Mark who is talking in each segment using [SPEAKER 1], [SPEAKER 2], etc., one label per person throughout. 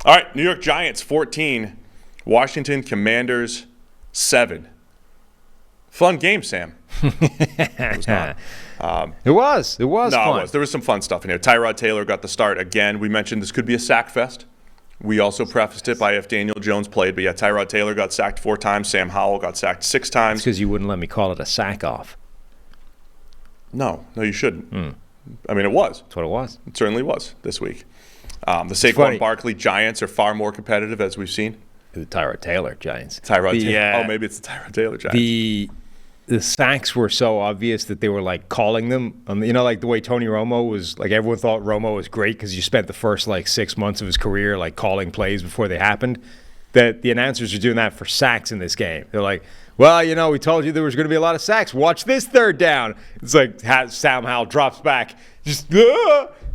[SPEAKER 1] All right, New York Giants 14, Washington Commanders 7. Fun game, Sam. It was not.
[SPEAKER 2] It was
[SPEAKER 1] No,
[SPEAKER 2] fun.
[SPEAKER 1] it was. There was some fun stuff in here. Tyrod Taylor got the start again. We mentioned this could be a sack fest. We also prefaced it by if Daniel Jones played. But yeah, Tyrod Taylor got sacked 4 times. Sam Howell got sacked 6 times.
[SPEAKER 2] It's because you wouldn't let me call it a sack-off.
[SPEAKER 1] No, you shouldn't. I mean, it was.
[SPEAKER 2] That's what it was.
[SPEAKER 1] It certainly was this week. The Saquon Barkley Giants are far more competitive, as we've seen.
[SPEAKER 2] The Tyrod Taylor Giants.
[SPEAKER 1] Taylor. Oh, maybe it's the Tyrod Taylor Giants.
[SPEAKER 2] The sacks were so obvious that they were like calling them. Like the way Tony Romo was, like everyone thought Romo was great because you spent the first like 6 months of his career like calling plays before they happened. That the announcers are doing that for sacks in this game. They're like, well, we told you there was going to be a lot of sacks. Watch this third down. It's like Sam Howell drops back, just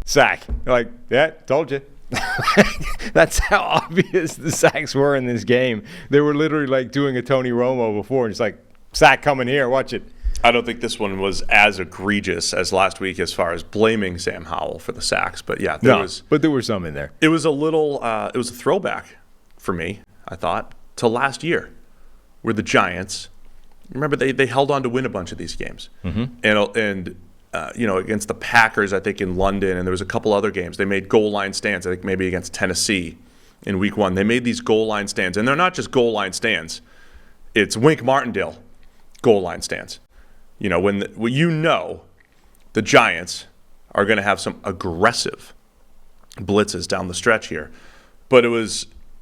[SPEAKER 2] sack. They're like, yeah, told you. That's how obvious the sacks were in this game. They were literally like doing a Tony Romo before, and it's like, sack coming here, watch it.
[SPEAKER 1] I don't think this one was as egregious as last week as far as blaming Sam Howell for the sacks. But yeah,
[SPEAKER 2] but there were some in there.
[SPEAKER 1] It was a little, it was a throwback for me, I thought, to last year, where the Giants, remember they held on to win a bunch of these games. And against the Packers, I think in London, and there was a couple other games, they made goal line stands, I think maybe against Tennessee in week 1. They made these goal line stands, and they're not just goal line stands. It's Wink Martindale goal line stands. The Giants are going to have some aggressive blitzes down the stretch here. But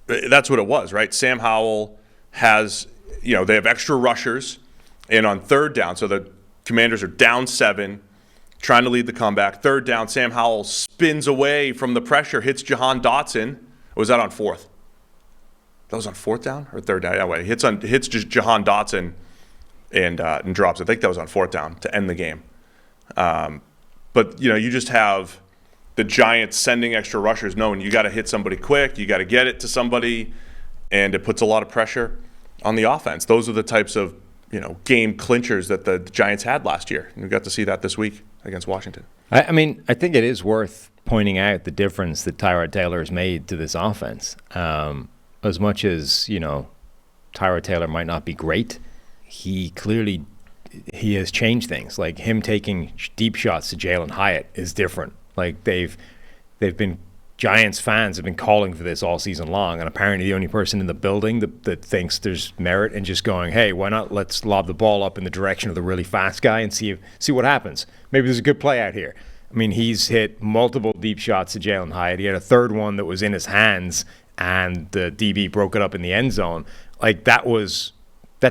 [SPEAKER 1] that's what it was, right? Sam Howell has, they have extra rushers, and on third down, so the Commanders are down 7, trying to lead the comeback. Third down, Sam Howell spins away from the pressure, hits Jahan Dotson. Or was that on 4th? That was on 4th down or 3rd down? Yeah, wait. Hits Jahan Dotson and drops. I think that was on 4th down to end the game. But you just have the Giants sending extra rushers, knowing you got to hit somebody quick, you got to get it to somebody, and it puts a lot of pressure on the offense. Those are the types of game clinchers that the Giants had last year, and we got to see that this week against Washington.
[SPEAKER 2] I mean, I think it is worth pointing out the difference that Tyrod Taylor has made to this offense. As much as Tyrod Taylor might not be great, he has changed things. Like him taking deep shots to Jalen Hyatt is different. Like they've been Giants fans have been calling for this all season long, and apparently the only person in the building that thinks there's merit in just going, hey, why not let's lob the ball up in the direction of the really fast guy and see what happens. Maybe there's a good play out here. I mean, he's hit multiple deep shots to Jalen Hyatt. He had a third one that was in his hands, and the DB broke it up in the end zone. Like that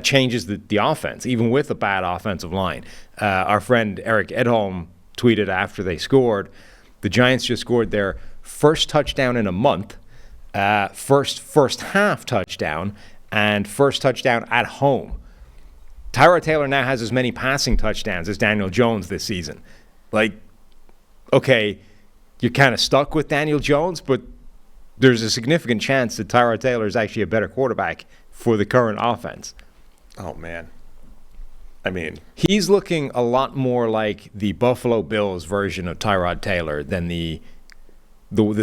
[SPEAKER 2] changes the offense, even with a bad offensive line. Our friend Eric Edholm tweeted after they scored, the Giants just scored their first touchdown in a month, first half touchdown, and first touchdown at home. Tyrod Taylor now has as many passing touchdowns as Daniel Jones this season. Like, okay, you're kind of stuck with Daniel Jones, but there's a significant chance that Tyrod Taylor is actually a better quarterback for the current offense.
[SPEAKER 1] Oh, man. I mean,
[SPEAKER 2] he's looking a lot more like the Buffalo Bills version of Tyrod Taylor than the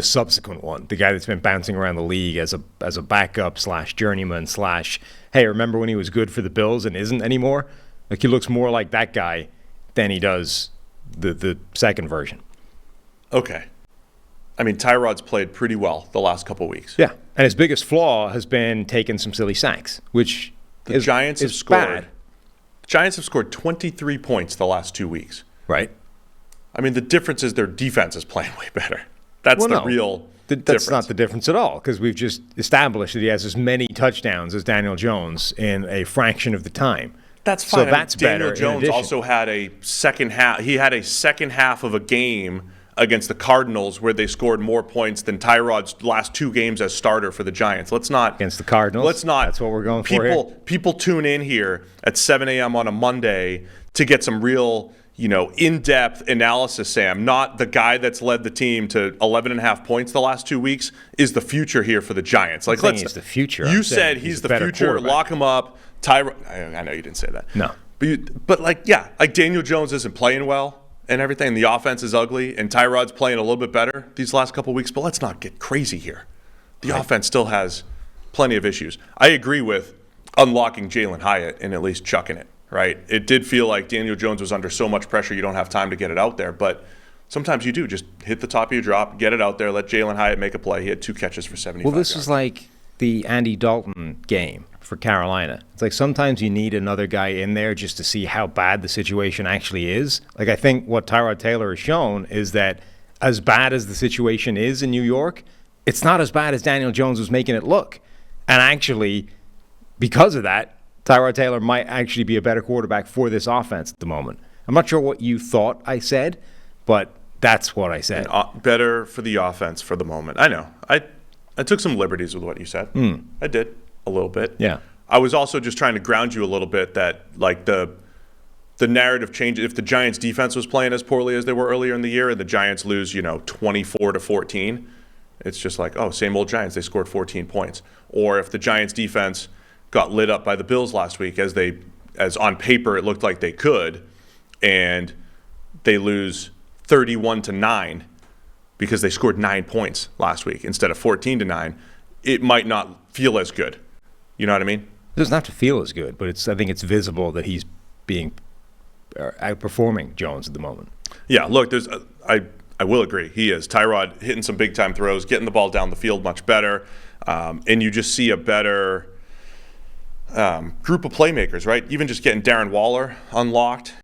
[SPEAKER 2] subsequent one, the guy that's been bouncing around the league as a backup / journeyman / hey, remember when he was good for the Bills and isn't anymore? Like he looks more like that guy than he does the second version.
[SPEAKER 1] Okay. I mean, Tyrod's played pretty well the last couple weeks.
[SPEAKER 2] Yeah, and his biggest flaw has been taking some silly sacks, which
[SPEAKER 1] the Giants have scored. Bad. The Giants have scored 23 points the last 2 weeks.
[SPEAKER 2] Right.
[SPEAKER 1] I mean, the difference is their defense is playing way better. That's real difference.
[SPEAKER 2] That's not the difference at all, because we've just established that he has as many touchdowns as Daniel Jones in a fraction of the time.
[SPEAKER 1] That's fine.
[SPEAKER 2] So that's
[SPEAKER 1] Daniel
[SPEAKER 2] better.
[SPEAKER 1] Jones also had a second half. He had a second half of a game against the Cardinals where they scored more points than Tyrod's last 2 games as starter for the Giants. Let's not
[SPEAKER 2] against the Cardinals.
[SPEAKER 1] Let's not.
[SPEAKER 2] That's what we're going for here.
[SPEAKER 1] People tune in here at 7 a.m. on a Monday to get some real, in-depth analysis. Sam, not the guy that's led the team to 11.5 points the last 2 weeks, is the future here for the Giants. Like,
[SPEAKER 2] he's the future.
[SPEAKER 1] You said he's the future. Lock him up. Tyrod. I know you didn't say that.
[SPEAKER 2] No.
[SPEAKER 1] But Daniel Jones isn't playing well and everything. The offense is ugly, and Tyrod's playing a little bit better these last couple weeks. But let's not get crazy here. The offense still has plenty of issues. I agree with unlocking Jalen Hyatt and at least chucking it, right? It did feel like Daniel Jones was under so much pressure you don't have time to get it out there, but sometimes you do. Just hit the top of your drop, get it out there, let Jalen Hyatt make a play. He had 2 catches for 75
[SPEAKER 2] Well, this
[SPEAKER 1] yards.
[SPEAKER 2] was like the Andy Dalton game for Carolina. It's like sometimes you need another guy in there just to see how bad the situation actually is. Like, I think what Tyrod Taylor has shown is that as bad as the situation is in New York, it's not as bad as Daniel Jones was making it look. And actually, because of that, Tyrod Taylor might actually be a better quarterback for this offense at the moment. I'm not sure what you thought I said, but that's what I said.
[SPEAKER 1] Better for the offense for the moment. I know. I took some liberties with what you said. I did a little bit.
[SPEAKER 2] Yeah.
[SPEAKER 1] I was also just trying to ground you a little bit that like the narrative changes. If the Giants defense was playing as poorly as they were earlier in the year and the Giants lose, 24-14, it's just like, oh, same old Giants. They scored 14 points. Or if the Giants defense got lit up by the Bills last week as on paper it looked like they could, and they lose 31-9 because they scored 9 points last week instead of 14-9, it might not feel as good. You know what I mean?
[SPEAKER 2] It doesn't have to feel as good, but I think it's visible that he's outperforming Jones at the moment.
[SPEAKER 1] Yeah, look, I will agree. He is. Tyrod hitting some big-time throws, getting the ball down the field much better, and you just see a better group of playmakers, right? Even just getting Darren Waller unlocked,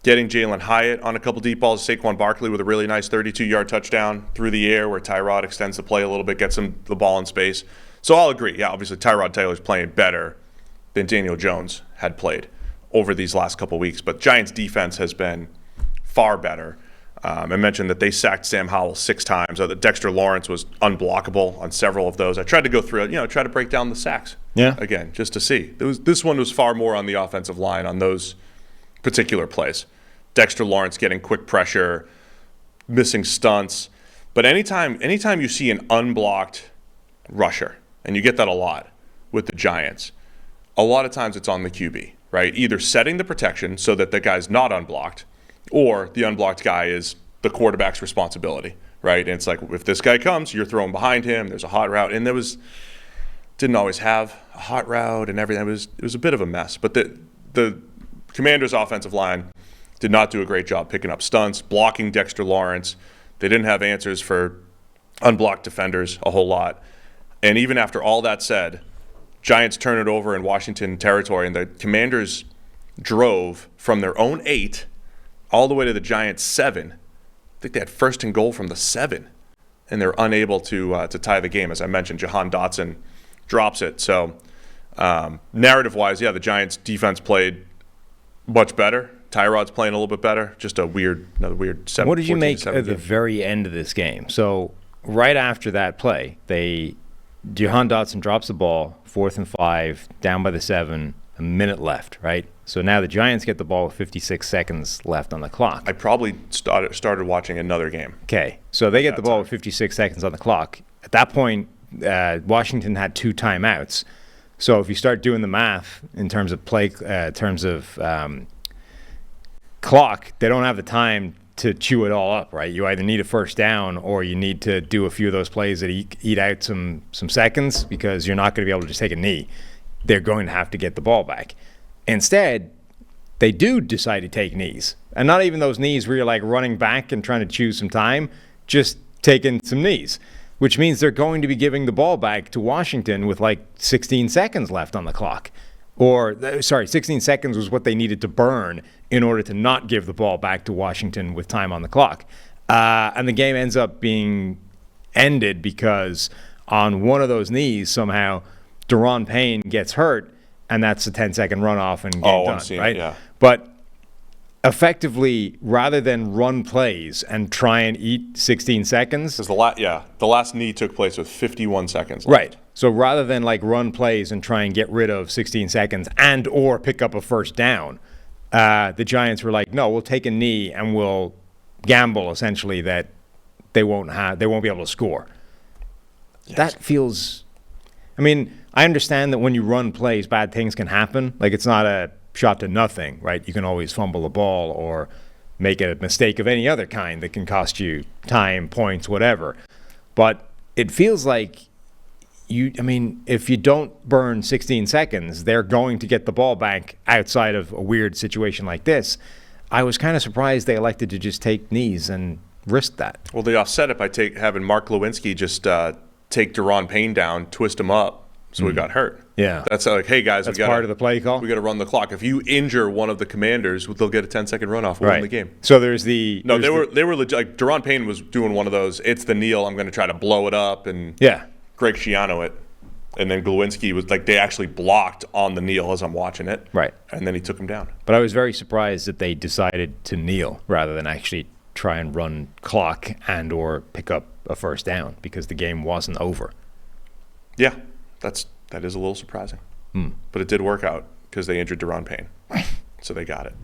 [SPEAKER 1] getting Jalen Hyatt on a couple deep balls, Saquon Barkley with a really nice 32-yard touchdown through the air where Tyrod extends the play a little bit, gets him the ball in space. So I'll agree. Yeah, obviously Tyrod Taylor's playing better than Daniel Jones had played over these last couple weeks, but Giants defense has been far better. I mentioned that they sacked Sam Howell 6 times. That Dexter Lawrence was unblockable on several of those. I tried to go through it, try to break down the sacks again, just to see. This one was far more on the offensive line on those particular plays. Dexter Lawrence getting quick pressure, missing stunts. But anytime you see an unblocked rusher, and you get that a lot with the Giants, a lot of times it's on the QB, right? Either setting the protection so that the guy's not unblocked, or the unblocked guy is the quarterback's responsibility, right? And it's like, if this guy comes, you're throwing behind him, there's a hot route, and didn't always have a hot route and everything. It was a bit of a mess. But the Commanders' offensive line did not do a great job picking up stunts, blocking Dexter Lawrence. They didn't have answers for unblocked defenders a whole lot. And even after all that said, Giants turn it over in Washington territory, and the Commanders drove from their own 8 all the way to the Giants' 7. I think they had first and goal from the 7, and they're unable to tie the game. As I mentioned, Jahan Dotson drops it. So narrative-wise, the Giants' defense played much better. Tyrod's playing a little bit better. Just another weird 7.
[SPEAKER 2] What did you make at the very end of this game? So right after that play, Jahan Dotson drops the ball, 4th and 5, down by the 7, a minute left, right? So now the Giants get the ball with 56 seconds left on the clock.
[SPEAKER 1] I probably started watching another game.
[SPEAKER 2] Okay, so they get the ball with 56 seconds on the clock. At that point, Washington had 2 timeouts. So if you start doing the math in terms of clock, they don't have the time to chew it all up, right? You either need a first down or you need to do a few of those plays that eat out some seconds, because you're not going to be able to just take a knee. They're going to have to get the ball back. Instead, they do decide to take knees. And not even those knees where you're like running back and trying to choose some time, just taking some knees, which means they're going to be giving the ball back to Washington with like 16 seconds left on the clock. 16 seconds was what they needed to burn in order to not give the ball back to Washington with time on the clock. And the game ends up being ended because on one of those knees, somehow Daron Payne gets hurt, and that's a 10-second runoff and game done, right?
[SPEAKER 1] Yeah.
[SPEAKER 2] But effectively, rather than run plays and try and eat 16 seconds.
[SPEAKER 1] Because the last knee took place with 51 seconds left.
[SPEAKER 2] Right. So rather than like run plays and try and get rid of 16 seconds and or pick up a first down, the Giants were like, no, we'll take a knee and we'll gamble essentially that they won't be able to score. Yes. That feels. I mean, I understand that when you run plays, bad things can happen. Like, it's not a shot to nothing, right? You can always fumble the ball or make a mistake of any other kind that can cost you time, points, whatever. But it feels like if you don't burn 16 seconds, they're going to get the ball back outside of a weird situation like this. I was kind of surprised they elected to just take knees and risk that.
[SPEAKER 1] Well, they offset it by having Mark Lewinsky just take Daron Payne down, twist him up, so he got hurt.
[SPEAKER 2] Yeah.
[SPEAKER 1] That's like, hey, guys,
[SPEAKER 2] that's part of the play call.
[SPEAKER 1] We got to run the clock. If you injure one of the commanders, they'll get a 10-second runoff. We'll win the game.
[SPEAKER 2] So there's the...
[SPEAKER 1] No, they were legit. Like, Daron Payne was doing one of those, it's the kneel, I'm going to try to blow it up, and Greg Schiano it. And then Glowinski was like, they actually blocked on the kneel as I'm watching it.
[SPEAKER 2] Right.
[SPEAKER 1] And then he took him down.
[SPEAKER 2] But I was very surprised that they decided to kneel rather than actually try and run clock and or pick up a first down because the game wasn't over.
[SPEAKER 1] Yeah, that is a little surprising. But it did work out because they injured Daron Payne. So they got it.